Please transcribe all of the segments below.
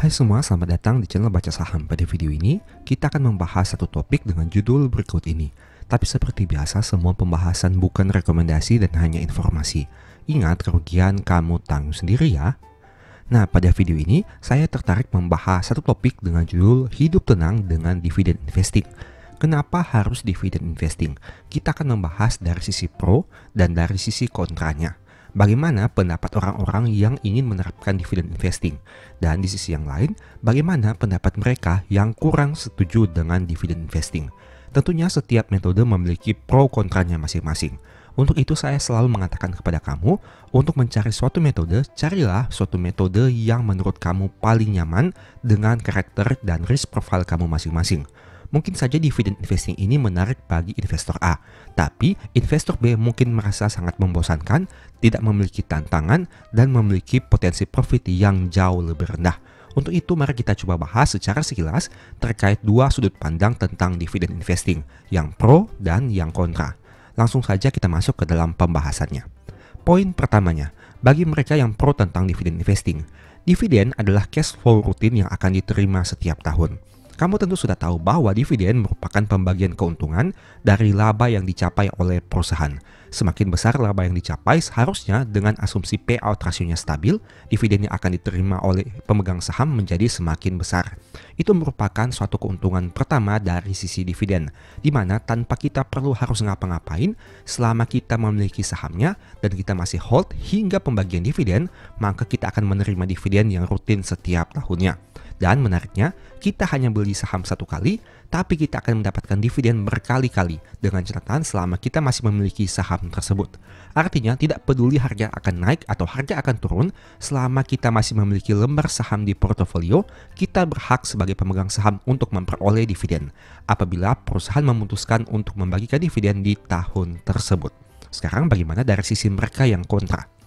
Hai semua, selamat datang di channel Baca Saham. Pada video ini, kita akan membahas satu topik dengan judul berikut ini. Tapi seperti biasa, semua pembahasan bukan rekomendasi dan hanya informasi. Ingat, kerugian kamu tanggung sendiri ya. Nah, pada video ini, saya tertarik membahas satu topik dengan judul Hidup Tenang dengan Dividen Investing. Kenapa harus dividen investing? Kita akan membahas dari sisi pro dan dari sisi kontranya. Bagaimana pendapat orang-orang yang ingin menerapkan dividen investing, dan di sisi yang lain, bagaimana pendapat mereka yang kurang setuju dengan dividen investing. Tentunya setiap metode memiliki pro kontranya masing-masing. Untuk itu saya selalu mengatakan kepada kamu, untuk mencari suatu metode, carilah suatu metode yang menurut kamu paling nyaman dengan karakter dan risk profile kamu masing-masing. Mungkin saja dividen investing ini menarik bagi investor A, tapi investor B mungkin merasa sangat membosankan, tidak memiliki tantangan, dan memiliki potensi profit yang jauh lebih rendah. Untuk itu mari kita coba bahas secara sekilas terkait dua sudut pandang tentang dividen investing, yang pro dan yang kontra. Langsung saja kita masuk ke dalam pembahasannya. Poin pertamanya, bagi mereka yang pro tentang dividen investing, dividen adalah cash flow rutin yang akan diterima setiap tahun. Kamu tentu sudah tahu bahwa dividen merupakan pembagian keuntungan dari laba yang dicapai oleh perusahaan. Semakin besar laba yang dicapai, seharusnya dengan asumsi payout rasionya stabil, dividen yang akan diterima oleh pemegang saham menjadi semakin besar. Itu merupakan suatu keuntungan pertama dari sisi dividen, di mana tanpa kita perlu harus ngapa-ngapain, selama kita memiliki sahamnya dan kita masih hold hingga pembagian dividen, maka kita akan menerima dividen yang rutin setiap tahunnya. Dan menariknya, kita hanya beli saham satu kali, tapi kita akan mendapatkan dividen berkali-kali dengan catatan selama kita masih memiliki saham tersebut. Artinya, tidak peduli harga akan naik atau harga akan turun, selama kita masih memiliki lembar saham di portofolio, kita berhak sebagai pemegang saham untuk memperoleh dividen apabila perusahaan memutuskan untuk membagikan dividen di tahun tersebut. Sekarang bagaimana dari sisi mereka yang kontra?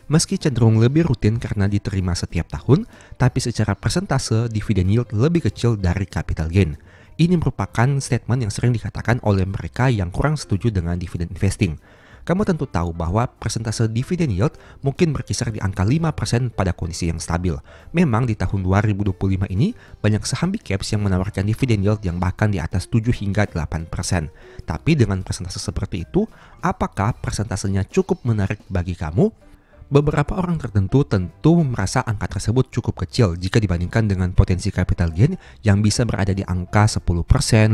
Meski cenderung lebih rutin karena diterima setiap tahun, tapi secara persentase dividen yield lebih kecil dari capital gain. Ini merupakan statement yang sering dikatakan oleh mereka yang kurang setuju dengan dividen investing. Kamu tentu tahu bahwa persentase dividen yield mungkin berkisar di angka 5% pada kondisi yang stabil. Memang di tahun 2025 ini, banyak saham big caps yang menawarkan dividen yield yang bahkan di atas 7 hingga 8%. Tapi dengan persentase seperti itu, apakah persentasenya cukup menarik bagi kamu? Beberapa orang tertentu tentu merasa angka tersebut cukup kecil jika dibandingkan dengan potensi capital gain yang bisa berada di angka 10%,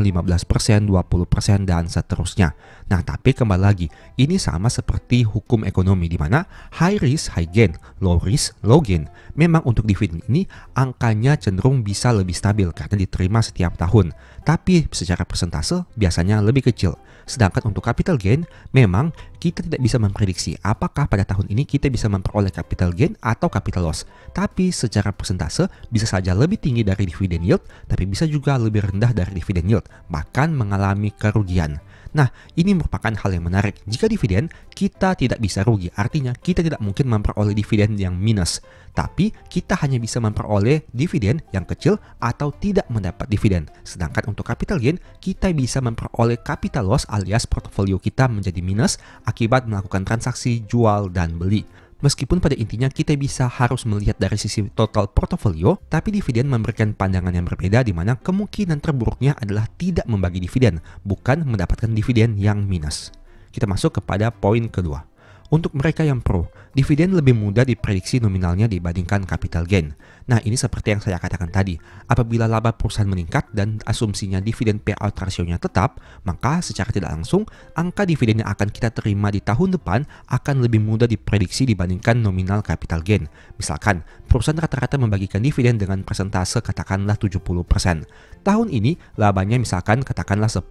15%, 20%, dan seterusnya. Nah, tapi kembali lagi, ini sama seperti hukum ekonomi di mana high risk, high gain, low risk, low gain. Memang untuk dividen ini angkanya cenderung bisa lebih stabil karena diterima setiap tahun. Tapi secara persentase biasanya lebih kecil. Sedangkan untuk capital gain, memang kita tidak bisa memprediksi apakah pada tahun ini kita bisa memperoleh capital gain atau capital loss. Tapi secara persentase bisa saja lebih tinggi dari dividen yield, tapi bisa juga lebih rendah dari dividen yield, bahkan mengalami kerugian. Nah, ini merupakan hal yang menarik. Jika dividen, kita tidak bisa rugi. Artinya, kita tidak mungkin memperoleh dividen yang minus. Tapi, kita hanya bisa memperoleh dividen yang kecil atau tidak mendapat dividen. Sedangkan untuk capital gain, kita bisa memperoleh capital loss alias portofolio kita menjadi minus akibat melakukan transaksi jual dan beli. Meskipun pada intinya kita bisa harus melihat dari sisi total portofolio, tapi dividen memberikan pandangan yang berbeda di mana kemungkinan terburuknya adalah tidak membagi dividen, bukan mendapatkan dividen yang minus. Kita masuk kepada poin kedua. Untuk mereka yang pro, dividen lebih mudah diprediksi nominalnya dibandingkan capital gain. Nah, ini seperti yang saya katakan tadi. Apabila laba perusahaan meningkat dan asumsinya dividen payout rasionya tetap, maka secara tidak langsung, angka dividen yang akan kita terima di tahun depan akan lebih mudah diprediksi dibandingkan nominal capital gain. Misalkan, perusahaan rata-rata membagikan dividen dengan persentase katakanlah 70%. Tahun ini, labanya misalkan katakanlah 10.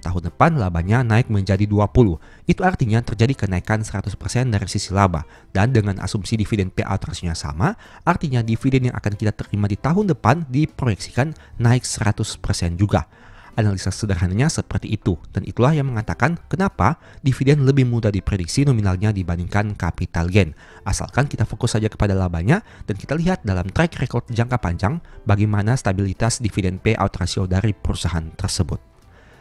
Tahun depan, labanya naik menjadi 20. Itu artinya terjadi kenaikan 100% dari sisi laba. Dan dengan asumsi dividen payout rasionya sama, artinya dividen yang akan kita terima di tahun depan diproyeksikan naik 100% juga. Analisa sederhananya seperti itu, dan itulah yang mengatakan kenapa dividen lebih mudah diprediksi nominalnya dibandingkan capital gain. Asalkan kita fokus saja kepada labanya dan kita lihat dalam track record jangka panjang bagaimana stabilitas dividen payout ratio dari perusahaan tersebut.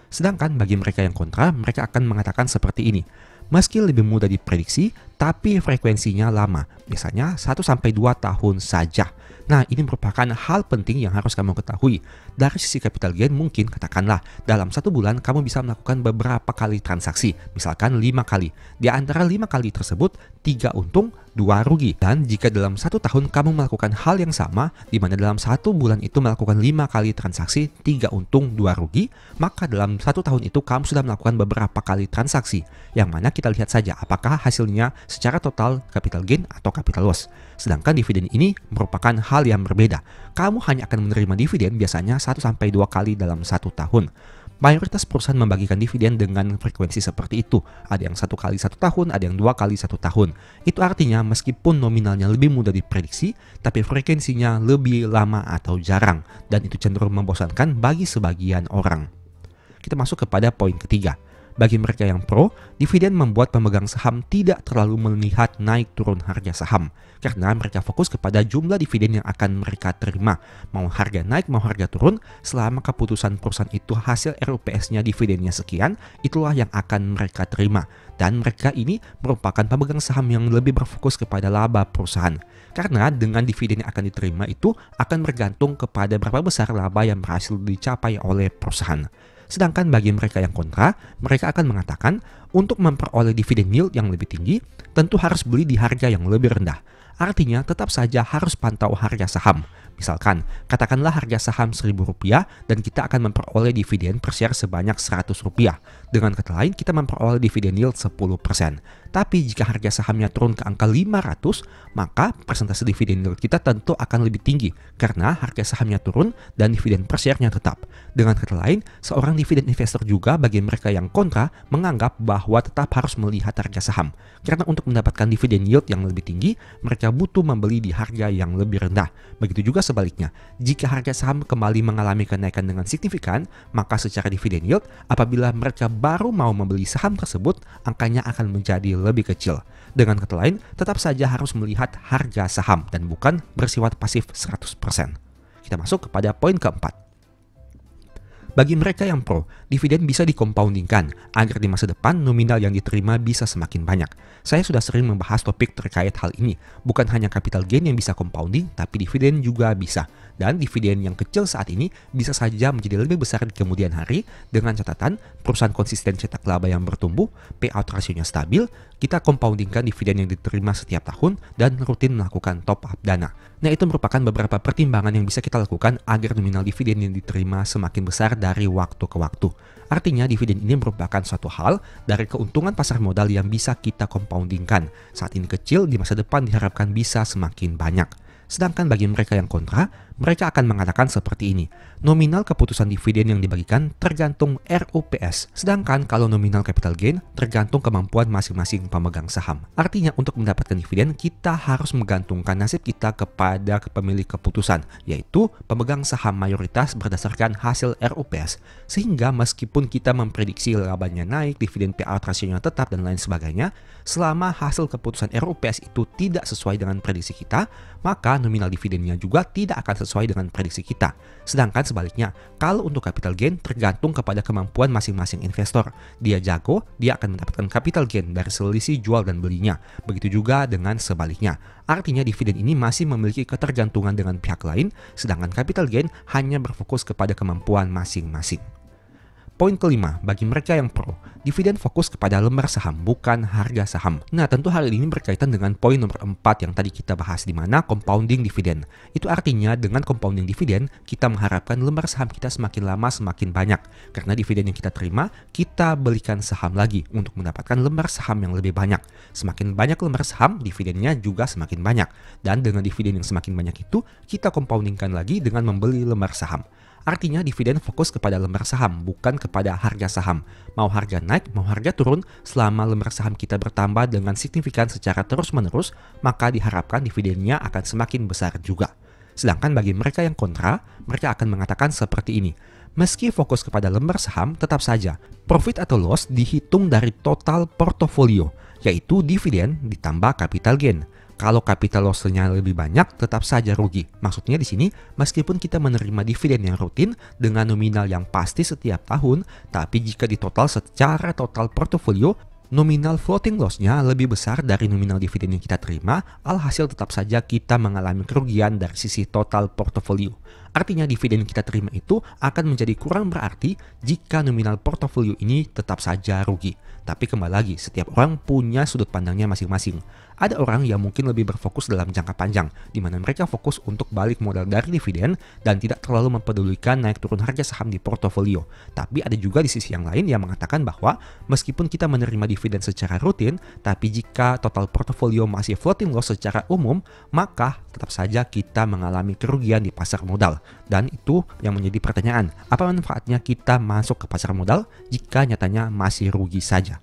Sedangkan bagi mereka yang kontra, mereka akan mengatakan seperti ini. Meski lebih mudah diprediksi, tapi frekuensinya lama, biasanya 1-2 tahun saja. Nah, ini merupakan hal penting yang harus kamu ketahui. Dari sisi capital gain mungkin katakanlah dalam 1 bulan kamu bisa melakukan beberapa kali transaksi, misalkan 5 kali. Di antara 5 kali tersebut, 3 untung, 2 rugi. Dan jika dalam 1 tahun kamu melakukan hal yang sama, di mana dalam 1 bulan itu melakukan 5 kali transaksi, 3 untung, 2 rugi, maka dalam 1 tahun itu kamu sudah melakukan beberapa kali transaksi, yang mana kita lihat saja apakah hasilnya secara total capital gain atau capital loss. Sedangkan dividen ini merupakan hal yang berbeda. Kamu hanya akan menerima dividen biasanya 1-2 kali dalam 1 tahun. Mayoritas perusahaan membagikan dividen dengan frekuensi seperti itu. Ada yang 1 kali 1 tahun, ada yang 2 kali 1 tahun. Itu artinya meskipun nominalnya lebih mudah diprediksi, tapi frekuensinya lebih lama atau jarang. Dan itu cenderung membosankan bagi sebagian orang. Kita masuk kepada poin ketiga. Bagi mereka yang pro, dividen membuat pemegang saham tidak terlalu melihat naik turun harga saham. Karena mereka fokus kepada jumlah dividen yang akan mereka terima. Mau harga naik, mau harga turun, selama keputusan perusahaan itu hasil RUPS-nya dividennya sekian, itulah yang akan mereka terima. Dan mereka ini merupakan pemegang saham yang lebih berfokus kepada laba perusahaan. Karena dengan dividen yang akan diterima itu akan bergantung kepada berapa besar laba yang berhasil dicapai oleh perusahaan. Sedangkan bagi mereka yang kontra, mereka akan mengatakan untuk memperoleh dividen yield yang lebih tinggi, tentu harus beli di harga yang lebih rendah. Artinya tetap saja harus pantau harga saham. Misalkan, katakanlah harga saham Rp1.000 dan kita akan memperoleh dividen per share sebanyak Rp100. Dengan kata lain, kita memperoleh dividen yield 10%. Tapi jika harga sahamnya turun ke angka 500, maka persentase dividen yield kita tentu akan lebih tinggi karena harga sahamnya turun dan dividen per share-nya tetap. Dengan kata lain, seorang dividen investor juga bagi mereka yang kontra menganggap bahwa tetap harus melihat harga saham. Karena untuk mendapatkan dividen yield yang lebih tinggi, mereka butuh membeli di harga yang lebih rendah. Begitu juga sebaliknya, jika harga saham kembali mengalami kenaikan dengan signifikan, maka secara dividen yield, apabila mereka baru mau membeli saham tersebut, angkanya akan menjadi lebih kecil. Dengan kata lain, tetap saja harus melihat harga saham dan bukan bersifat pasif 100%. Kita masuk kepada poin keempat. Bagi mereka yang pro, dividen bisa dikompaundingkan agar di masa depan nominal yang diterima bisa semakin banyak. Saya sudah sering membahas topik terkait hal ini. Bukan hanya capital gain yang bisa compounding, tapi dividen juga bisa. Dan dividen yang kecil saat ini bisa saja menjadi lebih besar di kemudian hari dengan catatan perusahaan konsisten cetak laba yang bertumbuh, payout rasionya stabil, kita compoundingkan dividen yang diterima setiap tahun dan rutin melakukan top up dana. Nah, itu merupakan beberapa pertimbangan yang bisa kita lakukan agar nominal dividen yang diterima semakin besar dari waktu ke waktu. Artinya dividen ini merupakan suatu hal dari keuntungan pasar modal yang bisa kita compoundingkan. Saat ini kecil, di masa depan diharapkan bisa semakin banyak. Sedangkan bagi mereka yang kontra, mereka akan mengatakan seperti ini. Nominal keputusan dividen yang dibagikan tergantung RUPS. Sedangkan kalau nominal capital gain tergantung kemampuan masing-masing pemegang saham. Artinya untuk mendapatkan dividen kita harus menggantungkan nasib kita kepada pemilik keputusan, yaitu pemegang saham mayoritas berdasarkan hasil RUPS. Sehingga meskipun kita memprediksi labanya naik, dividen payout rasionya tetap dan lain sebagainya, selama hasil keputusan RUPS itu tidak sesuai dengan prediksi kita, maka nominal dividennya juga tidak akan sesuai dengan prediksi kita. Sedangkan sebaliknya, kalau untuk capital gain tergantung kepada kemampuan masing-masing investor. Dia jago, dia akan mendapatkan capital gain dari selisih jual dan belinya. Begitu juga dengan sebaliknya. Artinya dividen ini masih memiliki ketergantungan dengan pihak lain, sedangkan capital gain hanya berfokus kepada kemampuan masing-masing. Poin kelima, bagi mereka yang pro, dividen fokus kepada lembar saham, bukan harga saham. Nah, tentu hal ini berkaitan dengan poin nomor 4 yang tadi kita bahas, di mana compounding dividen. Itu artinya dengan compounding dividen, kita mengharapkan lembar saham kita semakin lama semakin banyak. Karena dividen yang kita terima, kita belikan saham lagi untuk mendapatkan lembar saham yang lebih banyak. Semakin banyak lembar saham, dividennya juga semakin banyak. Dan dengan dividen yang semakin banyak itu, kita compoundingkan lagi dengan membeli lembar saham. Artinya dividen fokus kepada lembar saham, bukan kepada harga saham. Mau harga naik, mau harga turun, selama lembar saham kita bertambah dengan signifikan secara terus-menerus, maka diharapkan dividennya akan semakin besar juga. Sedangkan bagi mereka yang kontra, mereka akan mengatakan seperti ini. Meski fokus kepada lembar saham, tetap saja profit atau loss dihitung dari total portofolio, yaitu dividen ditambah capital gain. Kalau capital loss-nya lebih banyak, tetap saja rugi. Maksudnya di sini, meskipun kita menerima dividen yang rutin dengan nominal yang pasti setiap tahun, tapi jika ditotal secara total portofolio, Nominal floating loss-nya lebih besar dari nominal dividen yang kita terima, alhasil tetap saja kita mengalami kerugian dari sisi total portofolio. Artinya dividen yang kita terima itu akan menjadi kurang berarti jika nominal portofolio ini tetap saja rugi. Tapi kembali lagi, setiap orang punya sudut pandangnya masing-masing. Ada orang yang mungkin lebih berfokus dalam jangka panjang, di mana mereka fokus untuk balik modal dari dividen dan tidak terlalu mempedulikan naik turun harga saham di portofolio. Tapi ada juga di sisi yang lain yang mengatakan bahwa meskipun kita menerima dividen secara rutin, tapi jika total portofolio masih floating loss secara umum, maka tetap saja kita mengalami kerugian di pasar modal. Dan itu yang menjadi pertanyaan, apa manfaatnya kita masuk ke pasar modal jika nyatanya masih rugi saja?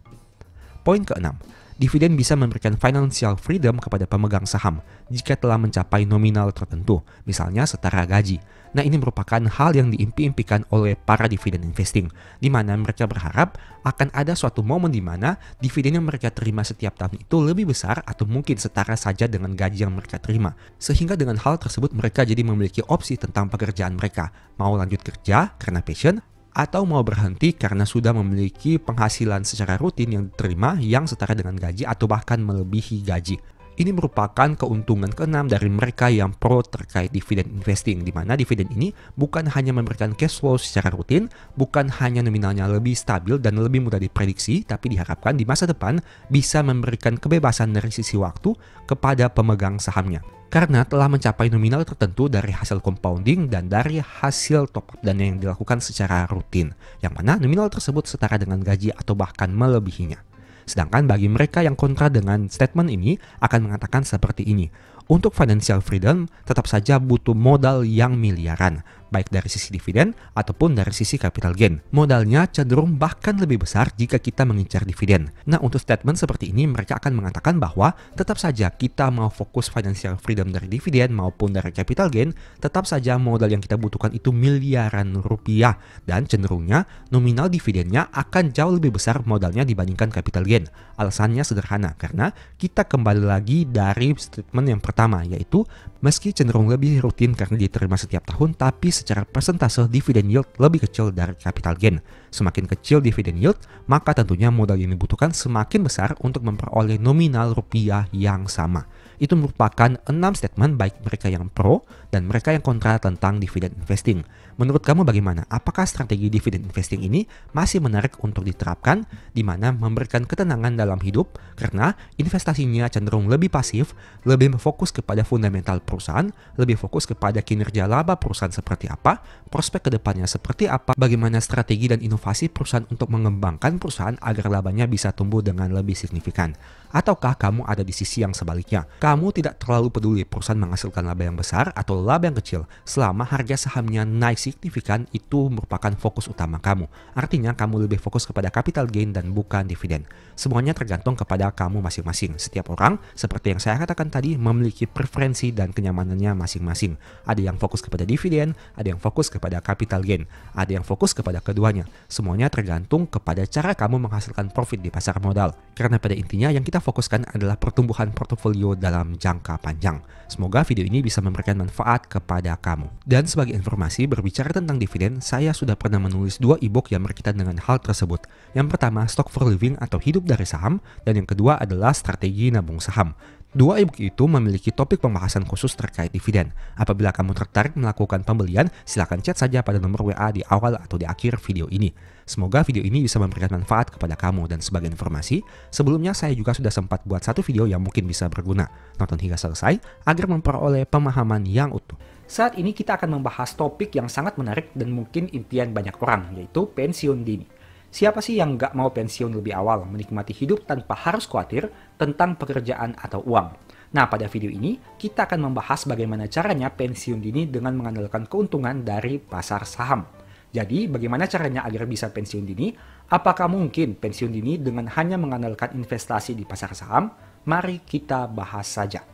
Poin ke-6, dividen bisa memberikan financial freedom kepada pemegang saham jika telah mencapai nominal tertentu, misalnya setara gaji. Nah, ini merupakan hal yang diimpi-impikan oleh para dividen investing, di mana mereka berharap akan ada suatu momen di mana dividen yang mereka terima setiap tahun itu lebih besar atau mungkin setara saja dengan gaji yang mereka terima. Sehingga dengan hal tersebut mereka jadi memiliki opsi tentang pekerjaan mereka, mau lanjut kerja karena passion, atau mau berhenti karena sudah memiliki penghasilan secara rutin yang diterima yang setara dengan gaji atau bahkan melebihi gaji. Ini merupakan keuntungan ke-6 dari mereka yang pro terkait dividen investing, di mana dividen ini bukan hanya memberikan cash flow secara rutin, bukan hanya nominalnya lebih stabil dan lebih mudah diprediksi, tapi diharapkan di masa depan bisa memberikan kebebasan dari sisi waktu kepada pemegang sahamnya. Karena telah mencapai nominal tertentu dari hasil compounding dan dari hasil top up dana yang dilakukan secara rutin, yang mana nominal tersebut setara dengan gaji atau bahkan melebihinya. Sedangkan bagi mereka yang kontra dengan statement ini akan mengatakan seperti ini, untuk financial freedom tetap saja butuh modal yang miliaran, baik dari sisi dividen ataupun dari sisi capital gain. Modalnya cenderung bahkan lebih besar jika kita mengincar dividen. Nah, untuk statement seperti ini mereka akan mengatakan bahwa tetap saja kita mau fokus financial freedom dari dividen maupun dari capital gain, tetap saja modal yang kita butuhkan itu miliaran rupiah, dan cenderungnya nominal dividennya akan jauh lebih besar modalnya dibandingkan capital gain. Alasannya sederhana, karena kita kembali lagi dari statement yang pertama, yaitu meski cenderung lebih rutin karena diterima setiap tahun, tapi secara persentase dividen yield lebih kecil dari capital gain. Semakin kecil dividen yield, maka tentunya modal yang dibutuhkan semakin besar untuk memperoleh nominal rupiah yang sama. Itu merupakan 6 statement baik mereka yang pro dan mereka yang kontra tentang dividen investing. Menurut kamu bagaimana? Apakah strategi dividen investing ini masih menarik untuk diterapkan, di mana memberikan ketenangan dalam hidup karena investasinya cenderung lebih pasif, lebih fokus kepada fundamental perusahaan, lebih fokus kepada kinerja laba perusahaan seperti apa, prospek kedepannya seperti apa, bagaimana strategi dan inovasi perusahaan untuk mengembangkan perusahaan agar labanya bisa tumbuh dengan lebih signifikan? Ataukah kamu ada di sisi yang sebaliknya? Kamu tidak terlalu peduli perusahaan menghasilkan laba yang besar atau laba yang kecil, selama harga sahamnya naik signifikan itu merupakan fokus utama kamu. Artinya kamu lebih fokus kepada capital gain dan bukan dividen. Semuanya tergantung kepada kamu masing-masing. Setiap orang, seperti yang saya katakan tadi, memiliki preferensi dan kenyamanannya masing-masing. Ada yang fokus kepada dividen, ada yang fokus kepada capital gain, ada yang fokus kepada keduanya. Semuanya tergantung kepada cara kamu menghasilkan profit di pasar modal. Karena pada intinya yang kita fokuskan adalah pertumbuhan portofolio dalam jangka panjang. Semoga video ini bisa memberikan manfaat kepada kamu. Dan sebagai informasi, berbicara tentang dividen, saya sudah pernah menulis 2 ebook yang berkaitan dengan hal tersebut. Yang pertama, Stock for Living atau hidup dari saham, dan yang kedua adalah strategi nabung saham. 2 ebook itu memiliki topik pembahasan khusus terkait dividen. Apabila kamu tertarik melakukan pembelian, silakan chat saja pada nomor WA di awal atau di akhir video ini. Semoga video ini bisa memberikan manfaat kepada kamu, dan sebagai informasi, sebelumnya saya juga sudah sempat buat satu video yang mungkin bisa berguna. Nonton hingga selesai agar memperoleh pemahaman yang utuh. Saat ini kita akan membahas topik yang sangat menarik dan mungkin impian banyak orang, yaitu pensiun dini. Siapa sih yang nggak mau pensiun lebih awal, menikmati hidup tanpa harus khawatir tentang pekerjaan atau uang? Nah, pada video ini kita akan membahas bagaimana caranya pensiun dini dengan mengandalkan keuntungan dari pasar saham. Jadi, bagaimana caranya agar bisa pensiun dini? Apakah mungkin pensiun dini dengan hanya mengandalkan investasi di pasar saham? Mari kita bahas saja.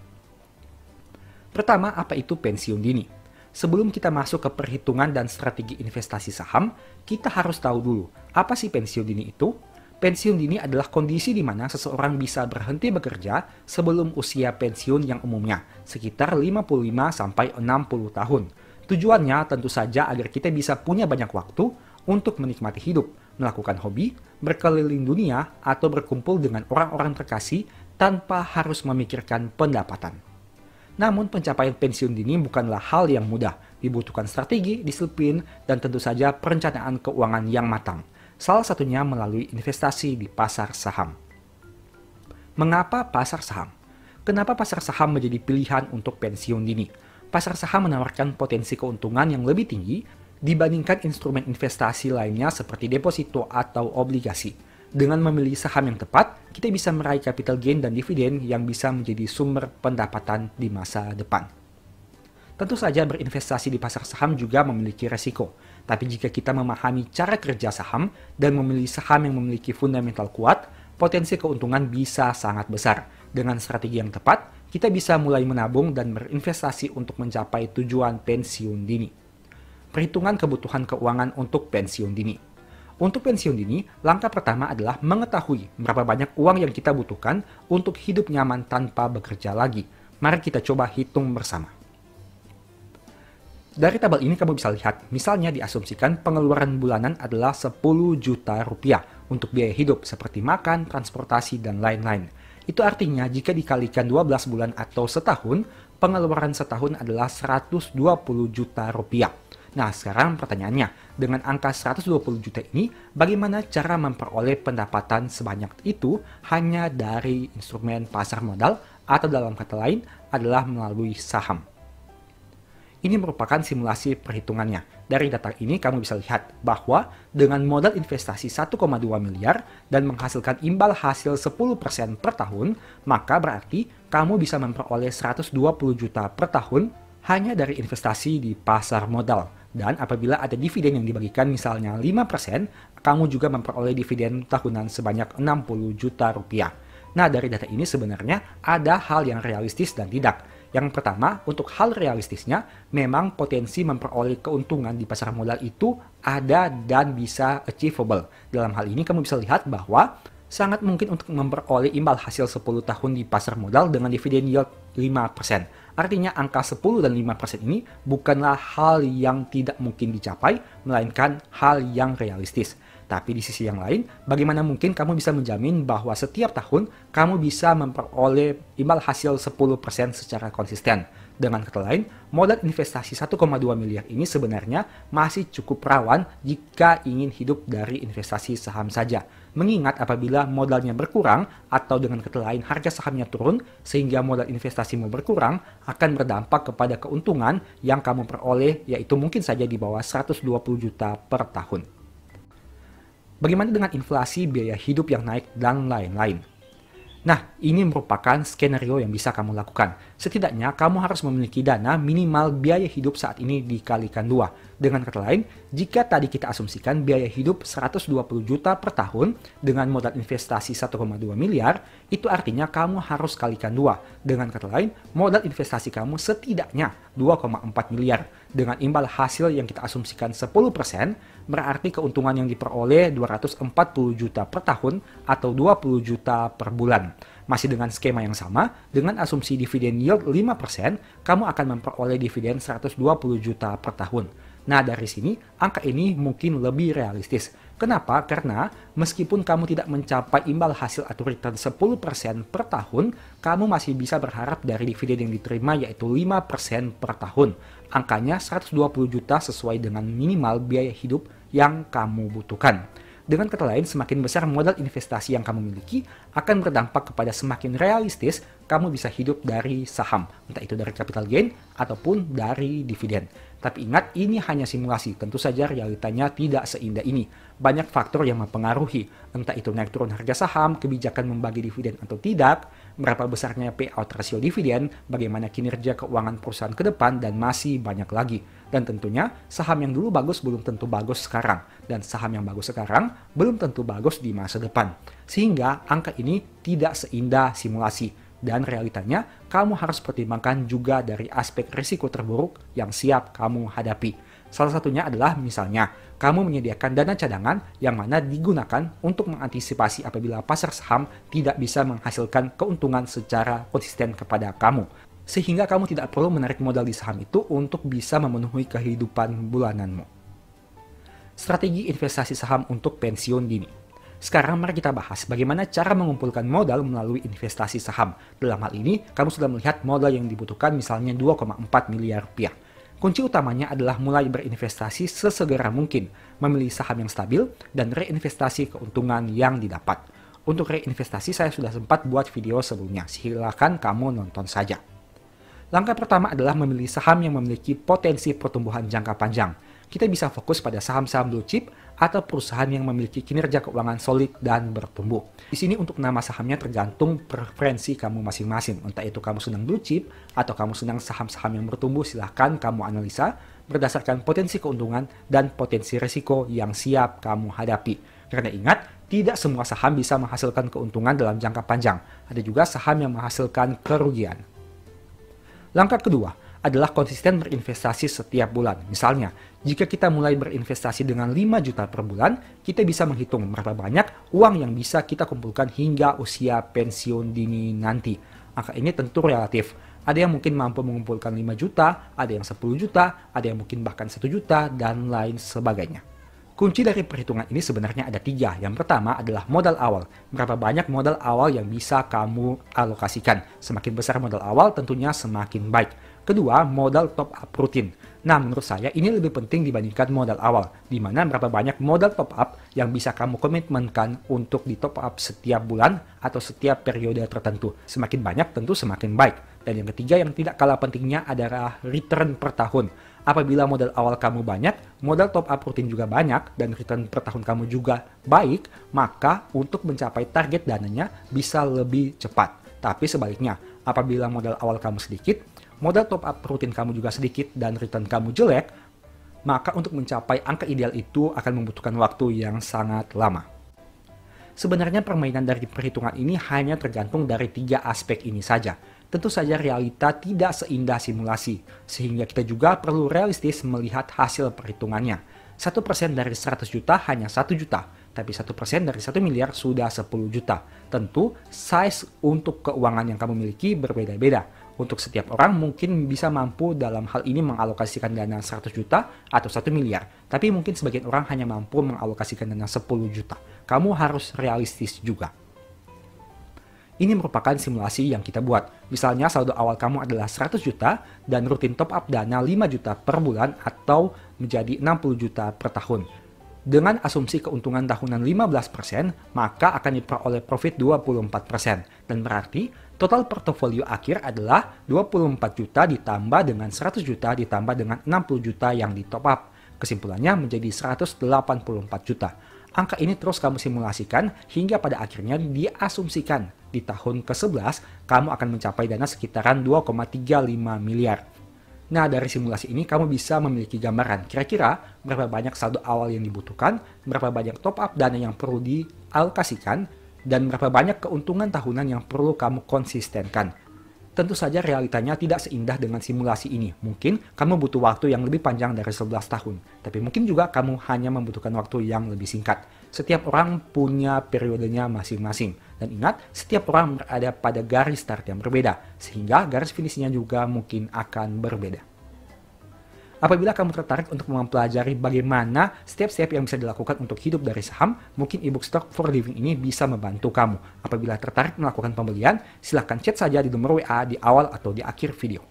Pertama, apa itu pensiun dini? Sebelum kita masuk ke perhitungan dan strategi investasi saham, kita harus tahu dulu, apa sih pensiun dini itu? Pensiun dini adalah kondisi di mana seseorang bisa berhenti bekerja sebelum usia pensiun yang umumnya, sekitar 55-60 tahun. Tujuannya tentu saja agar kita bisa punya banyak waktu untuk menikmati hidup, melakukan hobi, berkeliling dunia, atau berkumpul dengan orang-orang terkasih tanpa harus memikirkan pendapatan. Namun pencapaian pensiun dini bukanlah hal yang mudah, dibutuhkan strategi, disiplin, dan tentu saja perencanaan keuangan yang matang. Salah satunya melalui investasi di pasar saham. Mengapa pasar saham? Kenapa pasar saham menjadi pilihan untuk pensiun dini? Pasar saham menawarkan potensi keuntungan yang lebih tinggi dibandingkan instrumen investasi lainnya seperti deposito atau obligasi. Dengan memilih saham yang tepat, kita bisa meraih capital gain dan dividen yang bisa menjadi sumber pendapatan di masa depan. Tentu saja berinvestasi di pasar saham juga memiliki resiko. Tapi jika kita memahami cara kerja saham dan memilih saham yang memiliki fundamental kuat, potensi keuntungan bisa sangat besar. Dengan strategi yang tepat, kita bisa mulai menabung dan berinvestasi untuk mencapai tujuan pensiun dini. Perhitungan kebutuhan keuangan untuk pensiun dini. Untuk pensiun dini, langkah pertama adalah mengetahui berapa banyak uang yang kita butuhkan untuk hidup nyaman tanpa bekerja lagi. Mari kita coba hitung bersama. Dari tabel ini kamu bisa lihat, misalnya diasumsikan pengeluaran bulanan adalah 10 juta rupiah untuk biaya hidup seperti makan, transportasi, dan lain-lain. Itu artinya jika dikalikan 12 bulan atau setahun, pengeluaran setahun adalah 120 juta rupiah. Nah, sekarang pertanyaannya, dengan angka 120 juta ini, bagaimana cara memperoleh pendapatan sebanyak itu hanya dari instrumen pasar modal atau dalam kata lain adalah melalui saham? Ini merupakan simulasi perhitungannya. Dari data ini kamu bisa lihat bahwa dengan modal investasi 1,2 miliar dan menghasilkan imbal hasil 10% per tahun, maka berarti kamu bisa memperoleh 120 juta per tahun hanya dari investasi di pasar modal. Dan apabila ada dividen yang dibagikan misalnya 5%, kamu juga memperoleh dividen tahunan sebanyak 60 juta rupiah. Nah, dari data ini sebenarnya ada hal yang realistis dan tidak. Yang pertama, untuk hal realistisnya, memang potensi memperoleh keuntungan di pasar modal itu ada dan bisa achievable. Dalam hal ini kamu bisa lihat bahwa sangat mungkin untuk memperoleh imbal hasil 10 tahun di pasar modal dengan dividen yield 5%. Artinya angka 10 dan 5% ini bukanlah hal yang tidak mungkin dicapai, melainkan hal yang realistis. Tapi di sisi yang lain, bagaimana mungkin kamu bisa menjamin bahwa setiap tahun kamu bisa memperoleh imbal hasil 10% secara konsisten? Dengan kata lain, modal investasi 1,2 miliar ini sebenarnya masih cukup rawan jika ingin hidup dari investasi saham saja. Mengingat apabila modalnya berkurang atau dengan kata lain harga sahamnya turun sehingga modal investasimu berkurang akan berdampak kepada keuntungan yang kamu peroleh yaitu mungkin saja di bawah 120 juta per tahun. Bagaimana dengan inflasi, biaya hidup yang naik, dan lain-lain? Nah, ini merupakan skenario yang bisa kamu lakukan. Setidaknya, kamu harus memiliki dana minimal biaya hidup saat ini dikalikan 2. Dengan kata lain, jika tadi kita asumsikan biaya hidup 120 juta per tahun dengan modal investasi 1,2 miliar, itu artinya kamu harus kalikan 2. Dengan kata lain, modal investasi kamu setidaknya 2,4 miliar. Dengan imbal hasil yang kita asumsikan 10%, berarti keuntungan yang diperoleh 240 juta per tahun atau 20 juta per bulan. Masih dengan skema yang sama, dengan asumsi dividen yield 5%, kamu akan memperoleh dividen 120 juta per tahun. Nah, dari sini, angka ini mungkin lebih realistis. Kenapa? Karena meskipun kamu tidak mencapai imbal hasil atau return 10% per tahun, kamu masih bisa berharap dari dividen yang diterima yaitu 5% per tahun. Angkanya 120 juta sesuai dengan minimal biaya hidup yang kamu butuhkan. Dengan kata lain, semakin besar modal investasi yang kamu miliki akan berdampak kepada semakin realistis kamu bisa hidup dari saham, entah itu dari capital gain ataupun dari dividen. Tapi ingat, ini hanya simulasi, tentu saja realitanya tidak seindah ini. Banyak faktor yang mempengaruhi, entah itu naik turun harga saham, kebijakan membagi dividen atau tidak, berapa besarnya payout rasio dividen, bagaimana kinerja keuangan perusahaan ke depan, dan masih banyak lagi. Dan tentunya, saham yang dulu bagus belum tentu bagus sekarang, dan saham yang bagus sekarang belum tentu bagus di masa depan. Sehingga angka ini tidak seindah simulasi. Dan realitanya, kamu harus pertimbangkan juga dari aspek risiko terburuk yang siap kamu hadapi. Salah satunya adalah misalnya, kamu menyediakan dana cadangan yang mana digunakan untuk mengantisipasi apabila pasar saham tidak bisa menghasilkan keuntungan secara konsisten kepada kamu. Sehingga kamu tidak perlu menarik modal di saham itu untuk bisa memenuhi kehidupan bulananmu. Strategi investasi saham untuk pensiun dini. Sekarang mari kita bahas bagaimana cara mengumpulkan modal melalui investasi saham. Dalam hal ini, kamu sudah melihat modal yang dibutuhkan misalnya 2,4 miliar rupiah. Kunci utamanya adalah mulai berinvestasi sesegera mungkin, memilih saham yang stabil, dan reinvestasi keuntungan yang didapat. Untuk reinvestasi saya sudah sempat buat video sebelumnya, silakan kamu nonton saja. Langkah pertama adalah memilih saham yang memiliki potensi pertumbuhan jangka panjang. Kita bisa fokus pada saham-saham blue chip atau perusahaan yang memiliki kinerja keuangan solid dan bertumbuh. Di sini untuk nama sahamnya tergantung preferensi kamu masing-masing. Entah itu kamu senang blue chip atau kamu senang saham-saham yang bertumbuh, silahkan kamu analisa berdasarkan potensi keuntungan dan potensi risiko yang siap kamu hadapi. Karena ingat, tidak semua saham bisa menghasilkan keuntungan dalam jangka panjang. Ada juga saham yang menghasilkan kerugian. Langkah kedua adalah konsisten berinvestasi setiap bulan. Misalnya, jika kita mulai berinvestasi dengan 5 juta per bulan, kita bisa menghitung berapa banyak uang yang bisa kita kumpulkan hingga usia pensiun dini nanti. Angka ini tentu relatif. Ada yang mungkin mampu mengumpulkan 5 juta, ada yang 10 juta, ada yang mungkin bahkan 1 juta, dan lain sebagainya. Kunci dari perhitungan ini sebenarnya ada 3. Yang pertama adalah modal awal. Berapa banyak modal awal yang bisa kamu alokasikan. Semakin besar modal awal tentunya semakin baik. Kedua, modal top up rutin. Nah, menurut saya ini lebih penting dibandingkan modal awal, di mana berapa banyak modal top up yang bisa kamu komitmenkan untuk di top up setiap bulan atau setiap periode tertentu. Semakin banyak tentu semakin baik. Dan yang ketiga yang tidak kalah pentingnya adalah return per tahun. Apabila modal awal kamu banyak, modal top up rutin juga banyak, dan return per tahun kamu juga baik, maka untuk mencapai target dananya bisa lebih cepat. Tapi sebaliknya, apabila modal awal kamu sedikit, modal top up rutin kamu juga sedikit, dan return kamu jelek, maka untuk mencapai angka ideal itu akan membutuhkan waktu yang sangat lama. Sebenarnya permainan dari perhitungan ini hanya tergantung dari 3 aspek ini saja. Tentu saja realita tidak seindah simulasi, sehingga kita juga perlu realistis melihat hasil perhitungannya. 1% dari 100 juta hanya 1 juta, tapi 1% dari 1 miliar sudah 10 juta. Tentu, size untuk keuangan yang kamu miliki berbeda-beda. Untuk setiap orang mungkin bisa mampu dalam hal ini mengalokasikan dana 100 juta atau 1 miliar. Tapi mungkin sebagian orang hanya mampu mengalokasikan dana 10 juta. Kamu harus realistis juga. Ini merupakan simulasi yang kita buat. Misalnya saldo awal kamu adalah 100 juta dan rutin top up dana 5 juta per bulan atau menjadi 60 juta per tahun. Dengan asumsi keuntungan tahunan 15%, maka akan diperoleh profit 24%. Dan berarti total portofolio akhir adalah 24 juta ditambah dengan 100 juta ditambah dengan 60 juta yang di top up. Kesimpulannya menjadi 184 juta. Angka ini terus kamu simulasikan hingga pada akhirnya diasumsikan di tahun ke-11 kamu akan mencapai dana sekitaran 2,35 miliar. Nah, dari simulasi ini kamu bisa memiliki gambaran kira-kira berapa banyak saldo awal yang dibutuhkan, berapa banyak top up dana yang perlu dialokasikan, dan berapa banyak keuntungan tahunan yang perlu kamu konsistenkan. Tentu saja realitanya tidak seindah dengan simulasi ini. Mungkin kamu butuh waktu yang lebih panjang dari 11 tahun. Tapi mungkin juga kamu hanya membutuhkan waktu yang lebih singkat. Setiap orang punya periodenya masing-masing. Dan ingat, setiap orang berada pada garis start yang berbeda. Sehingga garis finishnya juga mungkin akan berbeda. Apabila kamu tertarik untuk mempelajari bagaimana step-step yang bisa dilakukan untuk hidup dari saham, mungkin ebook Stock for Living ini bisa membantu kamu. Apabila tertarik melakukan pembelian, silahkan chat saja di nomor WA di awal atau di akhir video.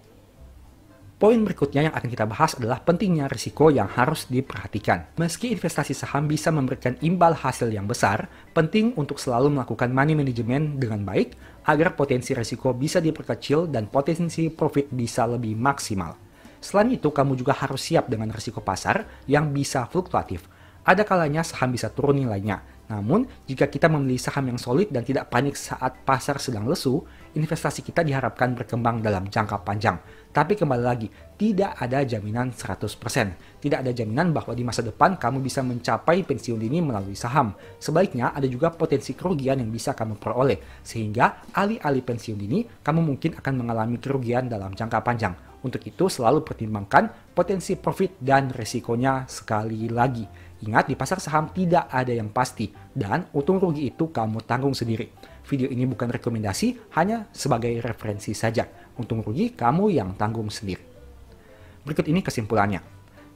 Poin berikutnya yang akan kita bahas adalah pentingnya risiko yang harus diperhatikan. Meski investasi saham bisa memberikan imbal hasil yang besar, penting untuk selalu melakukan money management dengan baik agar potensi risiko bisa diperkecil dan potensi profit bisa lebih maksimal. Selain itu, kamu juga harus siap dengan risiko pasar yang bisa fluktuatif. Ada kalanya saham bisa turun nilainya. Namun, jika kita memilih saham yang solid dan tidak panik saat pasar sedang lesu, investasi kita diharapkan berkembang dalam jangka panjang. Tapi kembali lagi, tidak ada jaminan 100%. Tidak ada jaminan bahwa di masa depan kamu bisa mencapai pensiun dini melalui saham. Sebaliknya, ada juga potensi kerugian yang bisa kamu peroleh. Sehingga, alih-alih pensiun dini, kamu mungkin akan mengalami kerugian dalam jangka panjang. Untuk itu, selalu pertimbangkan potensi profit dan resikonya sekali lagi. Ingat, di pasar saham tidak ada yang pasti, dan untung rugi itu kamu tanggung sendiri. Video ini bukan rekomendasi, hanya sebagai referensi saja. Untung rugi kamu yang tanggung sendiri. Berikut ini kesimpulannya.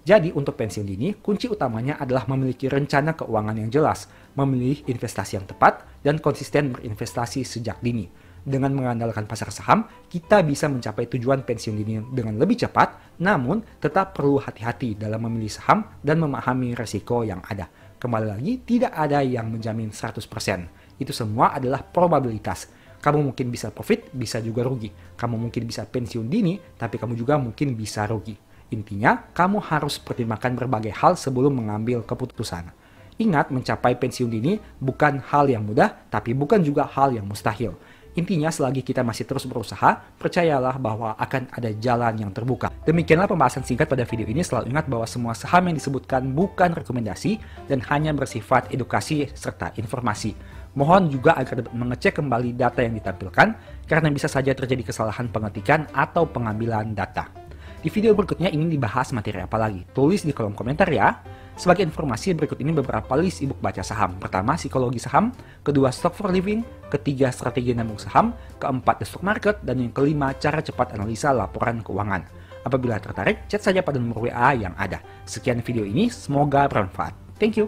Jadi untuk pensiun dini, kunci utamanya adalah memiliki rencana keuangan yang jelas, memilih investasi yang tepat, dan konsisten berinvestasi sejak dini. Dengan mengandalkan pasar saham, kita bisa mencapai tujuan pensiun dini dengan lebih cepat, namun tetap perlu hati-hati dalam memilih saham dan memahami resiko yang ada. Kembali lagi, tidak ada yang menjamin 100%. Itu semua adalah probabilitas. Kamu mungkin bisa profit, bisa juga rugi. Kamu mungkin bisa pensiun dini, tapi kamu juga mungkin bisa rugi. Intinya, kamu harus pertimbangkan berbagai hal sebelum mengambil keputusan. Ingat, mencapai pensiun dini bukan hal yang mudah, tapi bukan juga hal yang mustahil. Intinya, selagi kita masih terus berusaha, percayalah bahwa akan ada jalan yang terbuka. Demikianlah pembahasan singkat pada video ini. Selalu ingat bahwa semua saham yang disebutkan bukan rekomendasi dan hanya bersifat edukasi serta informasi. Mohon juga agar dapat mengecek kembali data yang ditampilkan, karena bisa saja terjadi kesalahan pengetikan atau pengambilan data. Di video berikutnya ingin dibahas materi apa lagi? Tulis di kolom komentar ya. Sebagai informasi, berikut ini beberapa list ebook baca saham. Pertama, psikologi saham. Kedua, stock for living. Ketiga, strategi nabung saham. Keempat, the stock market. Dan yang kelima, cara cepat analisa laporan keuangan. Apabila tertarik, chat saja pada nomor WA yang ada. Sekian video ini, semoga bermanfaat. Thank you.